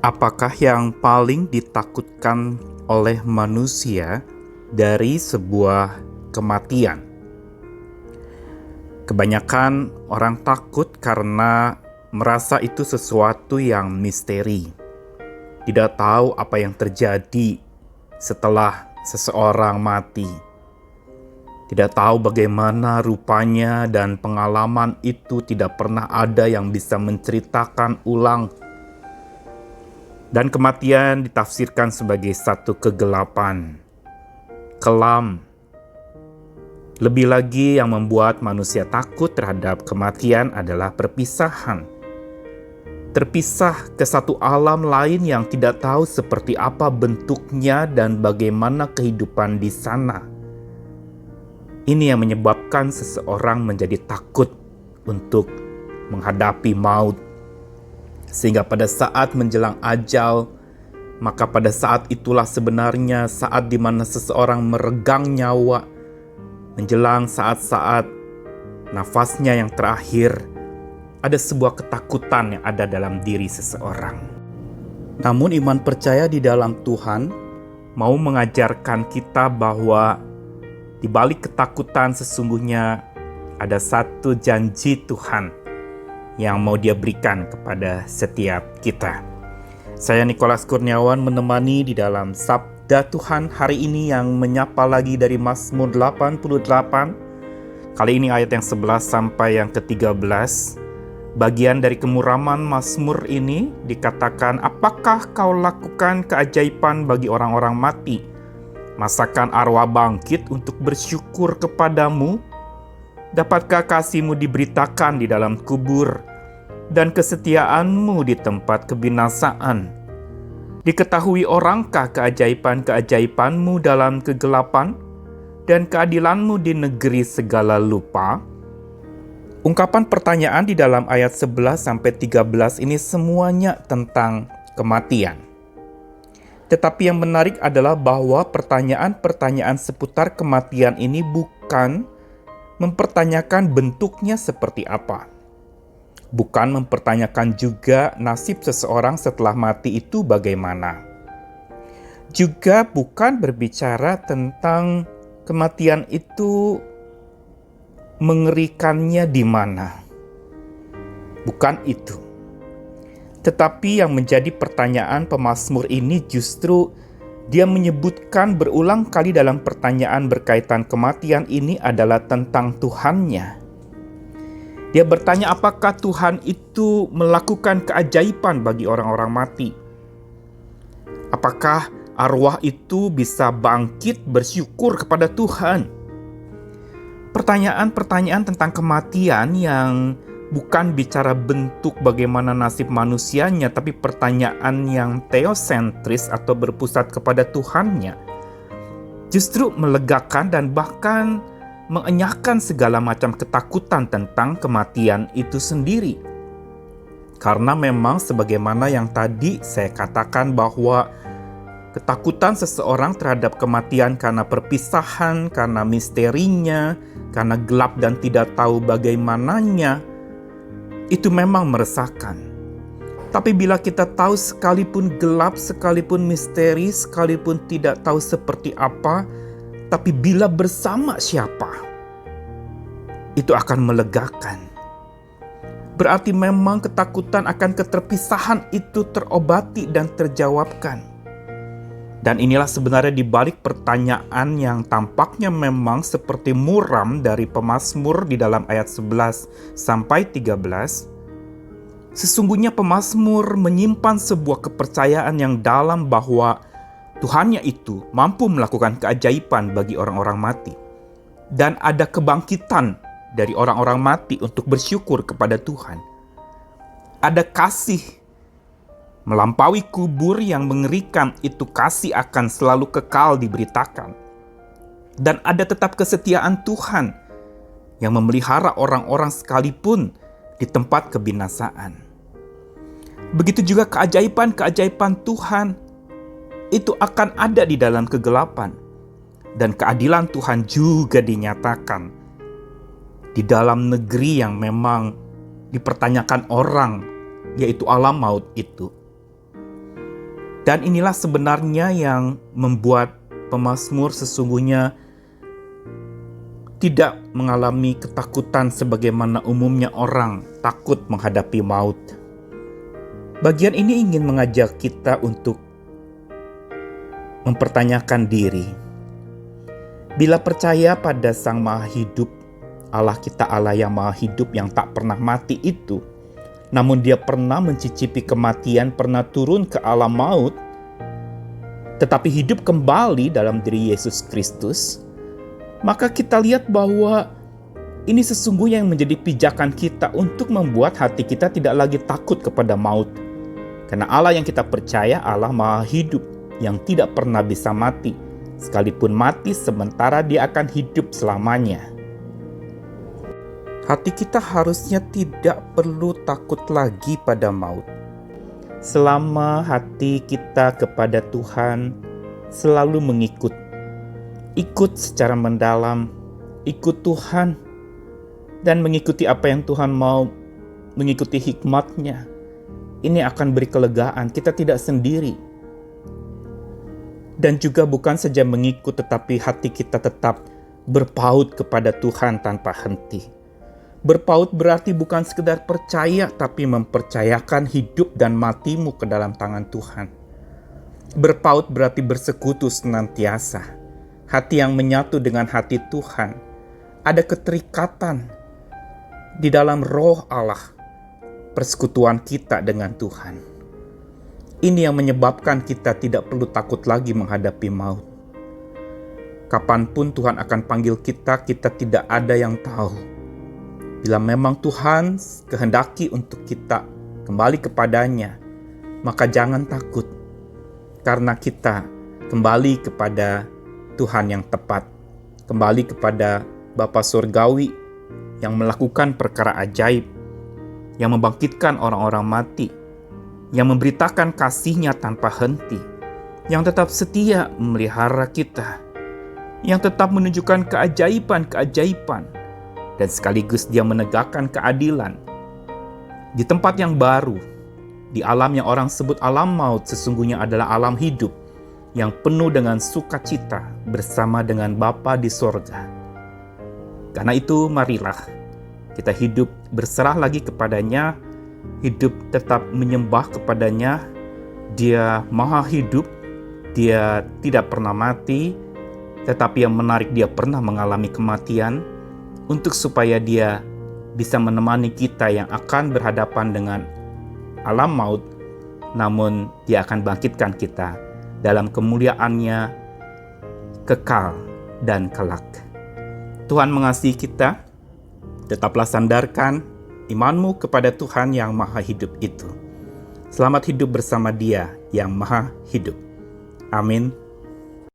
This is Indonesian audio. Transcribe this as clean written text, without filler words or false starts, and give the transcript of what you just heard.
Apakah yang paling ditakutkan oleh manusia dari sebuah kematian? Kebanyakan orang takut karena merasa itu sesuatu yang misteri. Tidak tahu apa yang terjadi setelah seseorang mati. Tidak tahu bagaimana rupanya, dan pengalaman itu tidak pernah ada yang bisa menceritakan ulang. Dan kematian ditafsirkan sebagai satu kegelapan, kelam. Lebih lagi, yang membuat manusia takut terhadap kematian adalah perpisahan. Terpisah ke satu alam lain yang tidak tahu seperti apa bentuknya dan bagaimana kehidupan di sana. Ini yang menyebabkan seseorang menjadi takut untuk menghadapi maut. Sehingga pada saat menjelang ajal, maka pada saat itulah sebenarnya saat di mana seseorang meregang nyawa, menjelang saat-saat nafasnya yang terakhir, ada sebuah ketakutan yang ada dalam diri seseorang. Namun iman percaya di dalam Tuhan mau mengajarkan kita bahwa di balik ketakutan sesungguhnya ada satu janji Tuhan yang mau Dia berikan kepada setiap kita. Saya Nikolas Kurniawan menemani di dalam Sabda Tuhan hari ini yang menyapa lagi dari Mazmur 88. Kali ini ayat yang 11 sampai yang ke-13. Bagian dari kemuraman Mazmur ini dikatakan, "Apakah kau lakukan keajaiban bagi orang-orang mati? Masakan arwah bangkit untuk bersyukur kepadamu? Dapatkah kasih-Mu diberitakan di dalam kubur, dan kesetiaan-Mu di tempat kebinasaan? Diketahui orangkah keajaiban-keajaiban-Mu dalam kegelapan, dan keadilan-Mu di negeri segala lupa?" Ungkapan pertanyaan di dalam ayat 11-13 ini semuanya tentang kematian. Tetapi yang menarik adalah bahwa pertanyaan-pertanyaan seputar kematian ini bukan mempertanyakan bentuknya seperti apa. Bukan mempertanyakan juga nasib seseorang setelah mati itu bagaimana. Juga bukan berbicara tentang kematian itu mengerikannya di mana. Bukan itu. Tetapi yang menjadi pertanyaan pemazmur ini justru dia menyebutkan berulang kali dalam pertanyaan berkaitan kematian ini adalah tentang Tuhannya. Dia bertanya apakah Tuhan itu melakukan keajaiban bagi orang-orang mati. Apakah arwah itu bisa bangkit bersyukur kepada Tuhan? Pertanyaan-pertanyaan tentang kematian yang bukan bicara bentuk bagaimana nasib manusianya, tapi pertanyaan yang teosentris atau berpusat kepada Tuhannya, justru melegakan dan bahkan mengenyahkan segala macam ketakutan tentang kematian itu sendiri. Karena memang sebagaimana yang tadi saya katakan bahwa ketakutan seseorang terhadap kematian karena perpisahan, karena misterinya, karena gelap dan tidak tahu bagaimananya, itu memang meresahkan. Tapi bila kita tahu sekalipun gelap, sekalipun misteri, sekalipun tidak tahu seperti apa, tapi bila bersama siapa, itu akan melegakan. Berarti memang ketakutan akan keterpisahan itu terobati dan terjawabkan. Dan inilah sebenarnya di balik pertanyaan yang tampaknya memang seperti muram dari pemazmur di dalam ayat 11 sampai 13. Sesungguhnya pemazmur menyimpan sebuah kepercayaan yang dalam bahwa Tuhannya itu mampu melakukan keajaiban bagi orang-orang mati. Dan ada kebangkitan dari orang-orang mati untuk bersyukur kepada Tuhan. Ada kasih melampaui kubur yang mengerikan, itu kasih akan selalu kekal diberitakan. Dan ada tetap kesetiaan Tuhan yang memelihara orang-orang sekalipun di tempat kebinasaan. Begitu juga keajaiban-keajaiban Tuhan itu akan ada di dalam kegelapan. Dan keadilan Tuhan juga dinyatakan di dalam negeri yang memang dipertanyakan orang, yaitu alam maut itu. Dan inilah sebenarnya yang membuat pemazmur sesungguhnya tidak mengalami ketakutan sebagaimana umumnya orang takut menghadapi maut. Bagian ini ingin mengajak kita untuk mempertanyakan diri. Bila percaya pada Sang Maha Hidup, Allah kita Allah yang Maha Hidup yang tak pernah mati itu, namun Dia pernah mencicipi kematian, pernah turun ke alam maut, tetapi hidup kembali dalam diri Yesus Kristus, maka kita lihat bahwa ini sesungguhnya yang menjadi pijakan kita untuk membuat hati kita tidak lagi takut kepada maut. Karena Allah yang kita percaya Allah Maha Hidup yang tidak pernah bisa mati. Sekalipun mati sementara Dia akan hidup selamanya. Hati kita harusnya tidak perlu takut lagi pada maut. Selama hati kita kepada Tuhan selalu ikut secara mendalam, ikut Tuhan, dan mengikuti apa yang Tuhan mau, mengikuti hikmat-Nya. Ini akan beri kelegaan, kita tidak sendiri. Dan juga bukan saja mengikut, tetapi hati kita tetap berpaut kepada Tuhan tanpa henti. Berpaut berarti bukan sekedar percaya, tapi mempercayakan hidup dan matimu ke dalam tangan Tuhan. Berpaut berarti bersekutu senantiasa. Hati yang menyatu dengan hati Tuhan. Ada keterikatan di dalam roh Allah. Persekutuan kita dengan Tuhan. Ini yang menyebabkan kita tidak perlu takut lagi menghadapi maut. Kapanpun Tuhan akan panggil kita, kita tidak ada yang tahu. Bila memang Tuhan kehendaki untuk kita kembali kepadanya, maka jangan takut. Karena kita kembali kepada Tuhan yang tepat. Kembali kepada Bapa Surgawi yang melakukan perkara ajaib, yang membangkitkan orang-orang mati, yang memberitakan kasih-Nya tanpa henti, yang tetap setia memelihara kita, yang tetap menunjukkan keajaiban-keajaiban, dan sekaligus Dia menegakkan keadilan. Di tempat yang baru, di alam yang orang sebut alam maut, sesungguhnya adalah alam hidup yang penuh dengan sukacita bersama dengan Bapa di sorga. Karena itu marilah kita hidup berserah lagi kepadanya, hidup tetap menyembah kepadanya. Dia Maha Hidup, Dia tidak pernah mati, tetapi yang menarik Dia pernah mengalami kematian, untuk supaya Dia bisa menemani kita yang akan berhadapan dengan alam maut, namun Dia akan bangkitkan kita dalam kemuliaan-Nya kekal dan kelak. Tuhan mengasihi kita. Tetaplah sandarkan imanmu kepada Tuhan yang Maha Hidup itu. Selamat hidup bersama Dia yang Maha Hidup. Amin.